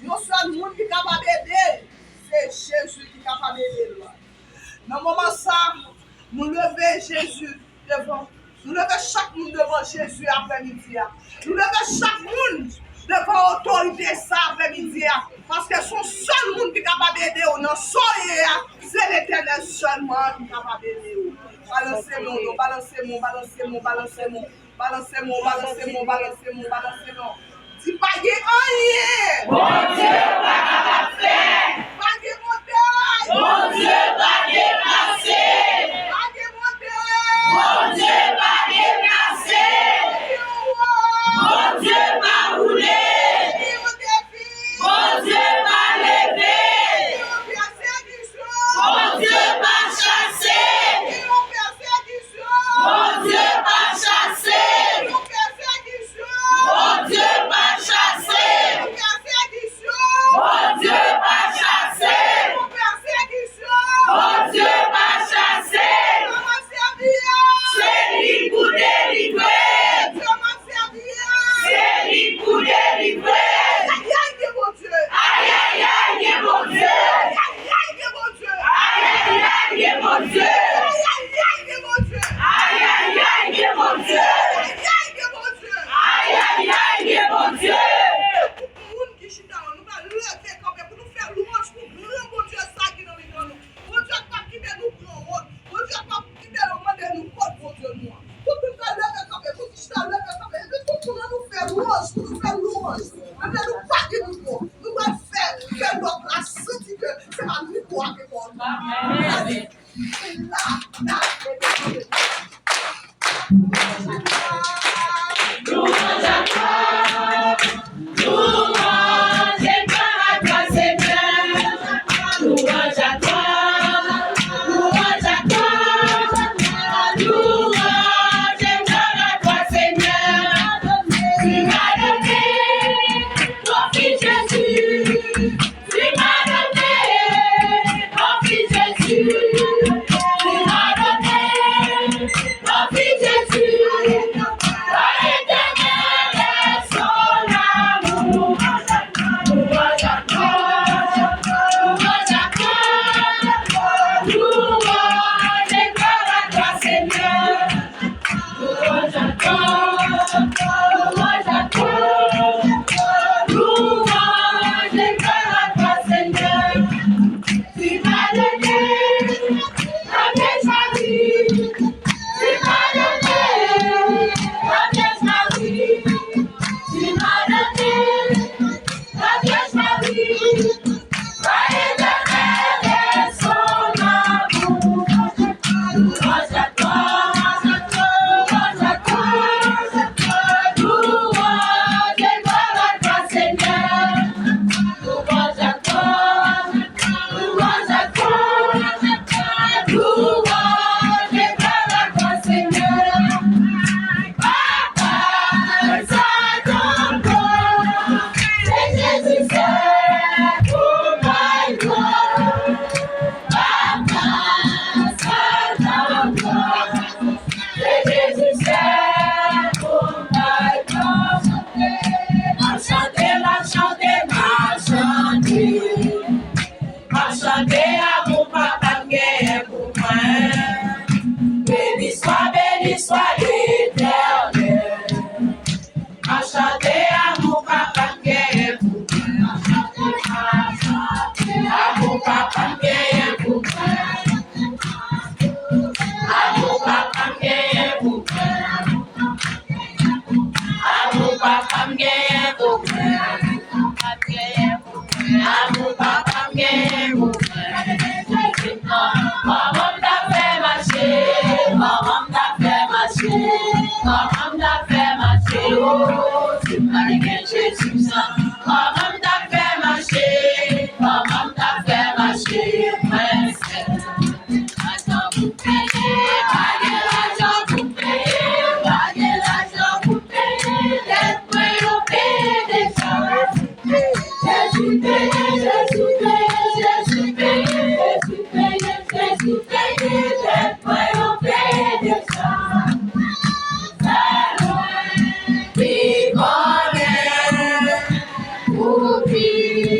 Le seul monde qui est capable d'aider, c'est Jésus qui est capable d'aider. Dans le moment ça, nous levons Jésus devant. Nous levons chaque monde devant Jésus après-midi. Nous levons chaque monde devant l'autorité ça après-midi. Parce que son seul monde qui est capable d'aider, c'est l'Éternel seulement qui est capable d'aider. Balancez-moi, balancez-moi, balancez-moi, balancez-moi, balancez-moi, balancez-moi, balancez-moi, balancez-moi. Si pas de rien, bon Dieu va faire. Pas de montagne, Bon Dieu va déplacer. pas de montagne, Bon Dieu va déplacer. Bon Dieu va rouler. Bon Dieu va lever. Bon Dieu va chasser. Bon Dieu va chasser. Bon Dieu va chasser. Bon Dieu va chasser. Bon Dieu va chasser. C'est lui pour délivrer. C'est lui pour délivrer. Aïe aïe aïe mon Dieu. Aïe aïe aïe mon Dieu. Aïe aïe aïe mon Dieu. Aïe aïe aïe mon Dieu. Louange à toi. Louange et gloire à toi, Seigneur. Louange à toi. Louange à toi. Louange et gloire à toi, Seigneur. Tu m'as donné ton fils Jésus. Tu m'as donné ton fils Jésus. Tu m'as donné ton fils Jésus. Béni soit l'Éternel. À chanter à mon papa qui est pour moi. À mon papa qui est pour moi. À mon papa qui est pour moi. À mon papa qui est pour moi. À mon papa qui est pour moi. Maman t'a fait marcher. Maman t'a fait marcher. Maman t'a fait marcher. Oh, tu m'as réglé Jésus. Maman t'a fait marcher. Maman t'a fait marcher. L'argent pour payer. L'argent pour payer. L'argent pour payer. Laisse-moi payer des choses. Jésus paye, Jésus paye, Jésus paye, Jésus paye, Jésus paye, laisse-moi payer des choses. C'est loin, qui connaît, oublie.